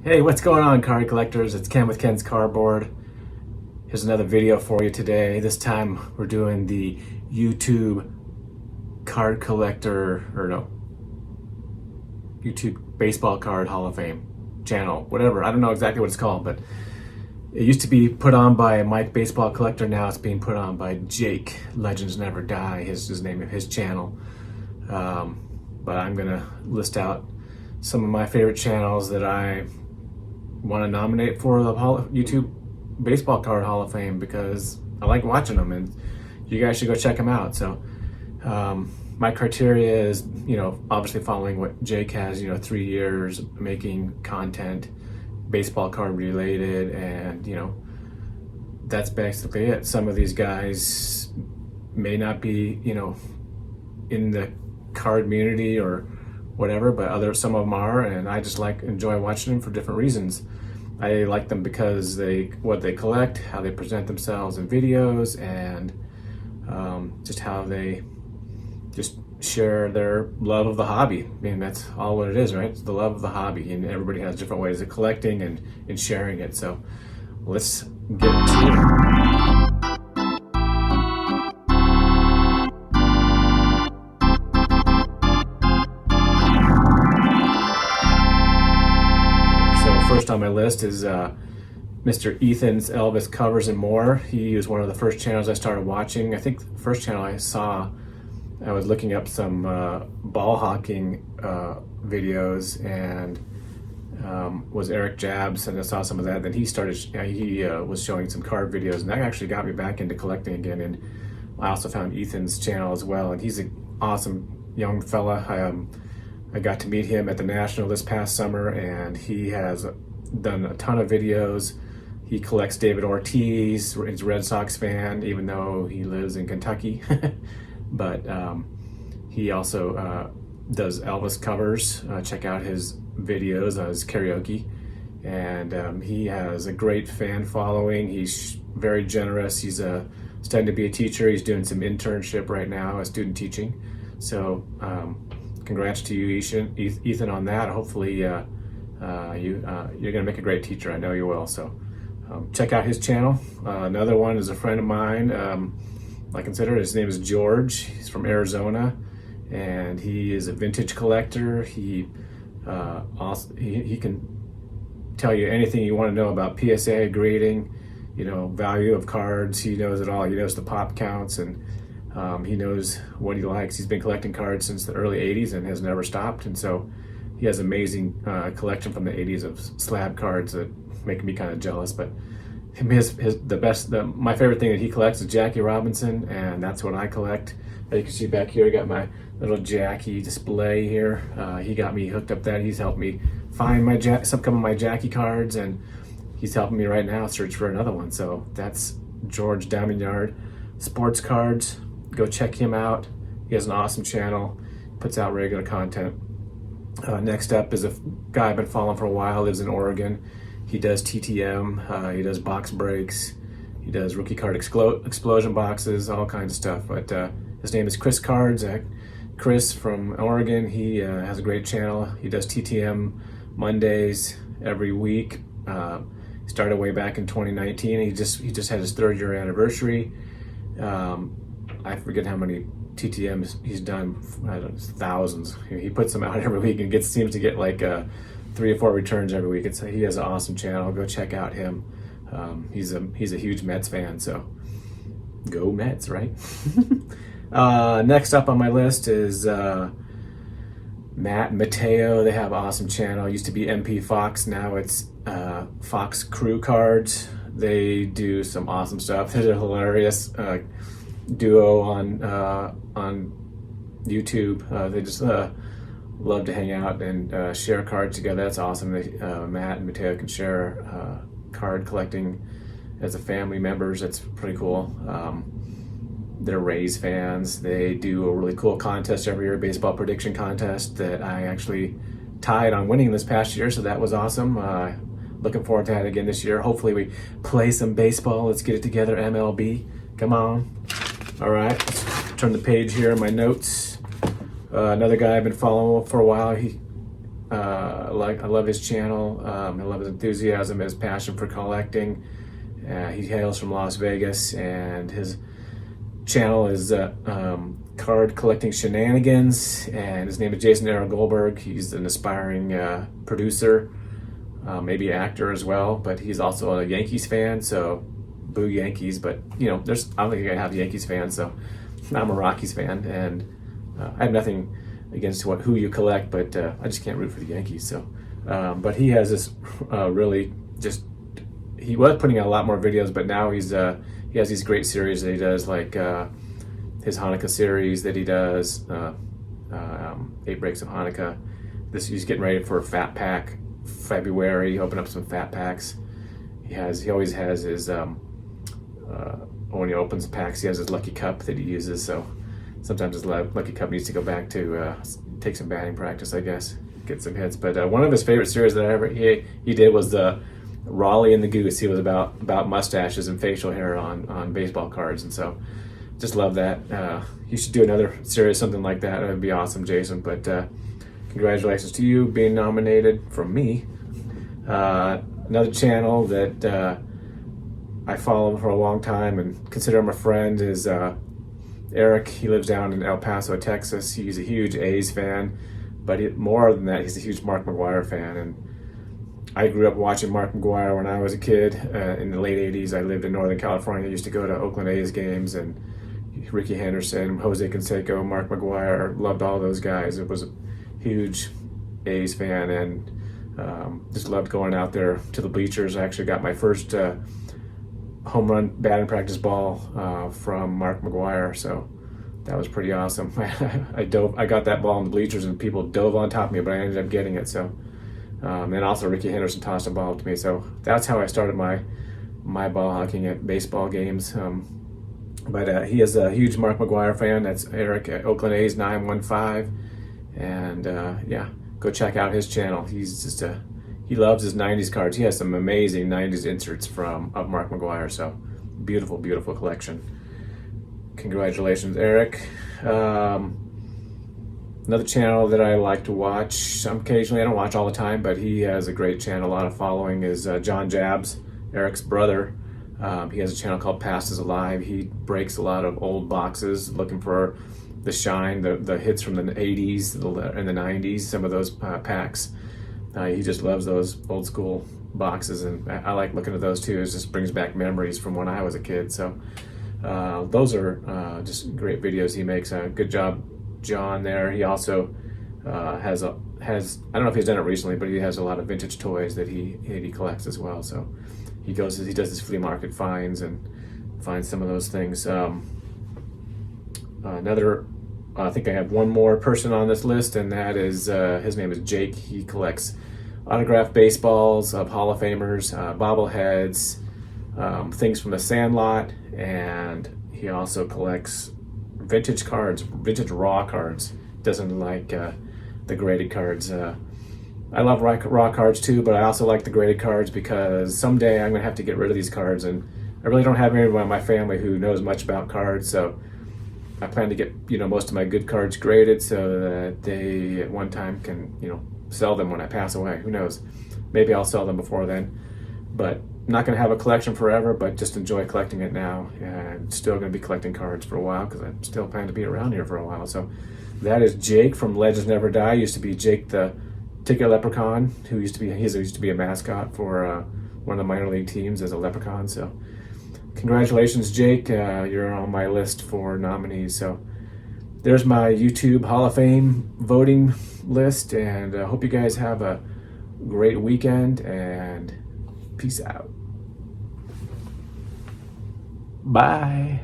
Hey, what's going on, card collectors? It's Ken with Ken's Cardboard. Here's another video for you today. This time we're doing the YouTube card collector, YouTube baseball card Hall of Fame channel, whatever. I don't know exactly what it's called, but it used to be put on by Mike Baseball Collector. Now it's being put on by Jake Legends Never Die, his name of his channel. But I'm gonna list out some of my favorite channels that I want to nominate for the YouTube Baseball Card Hall of Fame because I like watching them, and you guys should go check them out. So my criteria is, obviously following what Jake has, 3 years making content, baseball card related, and that's basically it. Some of these guys may not be, in the card community or whatever, but some of them are, and I just enjoy watching them for different reasons. I like them because what they collect, how they present themselves in videos, and just how they just share their love of the hobby. I mean, that's all what it is, right? It's the love of the hobby, and everybody has different ways of collecting and sharing it. So let's get to it. First on my list is Mr. Ethan's Elvis Covers and More. He was one of the first channels I started watching. I think the first channel I saw, I was looking up some ball hawking videos, and was Eric Jabs, and I saw some of that. Then he was showing some card videos, and that actually got me back into collecting again. And I also found Ethan's channel as well, and he's an awesome young fella. I got to meet him at the National this past summer, and he has done a ton of videos. He collects David Ortiz. He's a Red Sox fan, even though he lives in Kentucky. But he also does Elvis covers. Check out his videos, his karaoke. And he has a great fan following. He's very generous. He's studying to be a teacher. He's doing some internship right now, student teaching. So congrats to you, Ethan, on that. Hopefully you're gonna make a great teacher. I know you will. So check out his channel. Another one is a friend of mine. I consider his name is George. He's from Arizona, and he is a vintage collector. He can tell you anything you want to know about PSA grading, value of cards. He knows it all. He knows the pop counts, and he knows what he likes. He's been collecting cards since the early 80s and has never stopped. And so he has amazing collection from the 80s of slab cards that make me kind of jealous. But my favorite thing that he collects is Jackie Robinson, and that's what I collect. As you can see back here, I got my little Jackie display here. He got me hooked up that. He's helped me find some of my Jackie cards, and he's helping me right now search for another one. So that's George Diamondyard. Sportscards. Go check him out. He has an awesome channel, puts out regular content. Next up is a guy I've been following for a while, lives in Oregon. He does TTM, he does box breaks, he does rookie card explosion boxes, all kinds of stuff. But his name is Chris Cards. Chris from Oregon, he has a great channel. He does TTM Mondays every week. He started way back in 2019. He just had his 3rd year anniversary. I forget how many TTMs he's done. I don't know, thousands. He puts them out every week and seems to get like 3 or 4 returns every week. He has an awesome channel. Go check out him. He's a huge Mets fan, so go Mets, right? Next up on my list is Matt and Matteo. They have an awesome channel. It used to be MP Fox. Now it's Fox Crue Cards. They do some awesome stuff. They're hilarious. Duo on YouTube. They just love to hang out and share cards together. That's awesome. Matt and Matteo can share card collecting as a family members. That's pretty cool. They're Rays fans. They do a really cool contest every year, baseball prediction contest that I actually tied on winning this past year, so that was awesome. Looking forward to that again this year. Hopefully we play some baseball. Let's get it together, MLB. Come on. All right, let's turn the page here in my notes. Another guy I've been following for a while. I love his channel. I love his enthusiasm, his passion for collecting. He hails from Las Vegas, and his channel is Card Collecting Shenanigans, and his name is Jason Goldberg. He's an aspiring producer, maybe actor as well, but he's also a Yankees fan, so boo Yankees. But I don't think I have Yankees fans, so I'm a Rockies fan, and I have nothing against who you collect, but I just can't root for the Yankees. So, but he has this really just. He was putting out a lot more videos, but now he has these great series that he does, like his Hanukkah series that he does, 8 Breaks of Hanukkah. He's getting ready for a Fat Pack February, open up some Fat Packs. He always has his when he opens packs, he has his Lucky Cup that he uses. So sometimes his Lucky Cup needs to go back to take some batting practice, I guess, get some hits. But one of his favorite series that he did was the Raleigh and the Goose. He was about mustaches and facial hair on baseball cards, and so just love that. You should do another series, something like that. It would be awesome, Jason. But congratulations to you being nominated from me. Another channel that I follow for a long time and consider him a friend is Eric. He lives down in El Paso, Texas. He's a huge A's fan, but more than that, he's a huge Mark McGwire fan. And I grew up watching Mark McGwire when I was a kid. In the late 80s, I lived in Northern California. I used to go to Oakland A's games, and Ricky Henderson, Jose Canseco, Mark McGwire, loved all those guys. It was a huge A's fan, and just loved going out there to the bleachers. I actually got my first home run batting practice ball from Mark McGwire, so that was pretty awesome. I got that ball in the bleachers, and people dove on top of me, but I ended up getting it. So. And also Ricky Henderson tossed a ball to me. So that's how I started my ball hawking at baseball games. But he is a huge Mark McGwire fan. That's Eric at Oakland A's 915. And yeah, go check out his channel. He's just he loves his 90s cards. He has some amazing 90s inserts of Mark McGwire. So beautiful, beautiful collection. Congratulations, Eric. Another channel that I like to watch occasionally, I don't watch all the time, but he has a great channel, a lot of following, is John Jabs, Eric's brother. He has a channel called Past is Alive. He breaks a lot of old boxes looking for the shine, the hits from the 80s and the 90s, some of those packs. He just loves those old school boxes, and I like looking at those too. It just brings back memories from when I was a kid. So those are just great videos he makes. Good job, John, there. He also has I don't know if he's done it recently, but he has a lot of vintage toys that he collects as well. So he does his flea market finds and finds some of those things. I think I have one more person on this list, and that is his name is Jake. He collects autographed baseballs of Hall of Famers, bobbleheads, things from the Sandlot, and he also collects vintage cards, vintage raw cards. Doesn't like the graded cards. I love raw cards too, but I also like the graded cards because someday I'm gonna have to get rid of these cards, and I really don't have anyone in my family who knows much about cards, so I plan to get most of my good cards graded so that they at one time can sell them when I pass away. Who knows? Maybe I'll sell them before then, but I'm not going to have a collection forever, but just enjoy collecting it now. And still going to be collecting cards for a while because I still plan to be around here for a while. So that is Jake from Legends Never Die. Used to be Jake the Ticket Leprechaun, who used to be a mascot for one of the minor league teams as a leprechaun. So congratulations, Jake. You're on my list for nominees. So there's my YouTube Hall of Fame voting list, and I hope you guys have a great weekend, and peace out. Bye.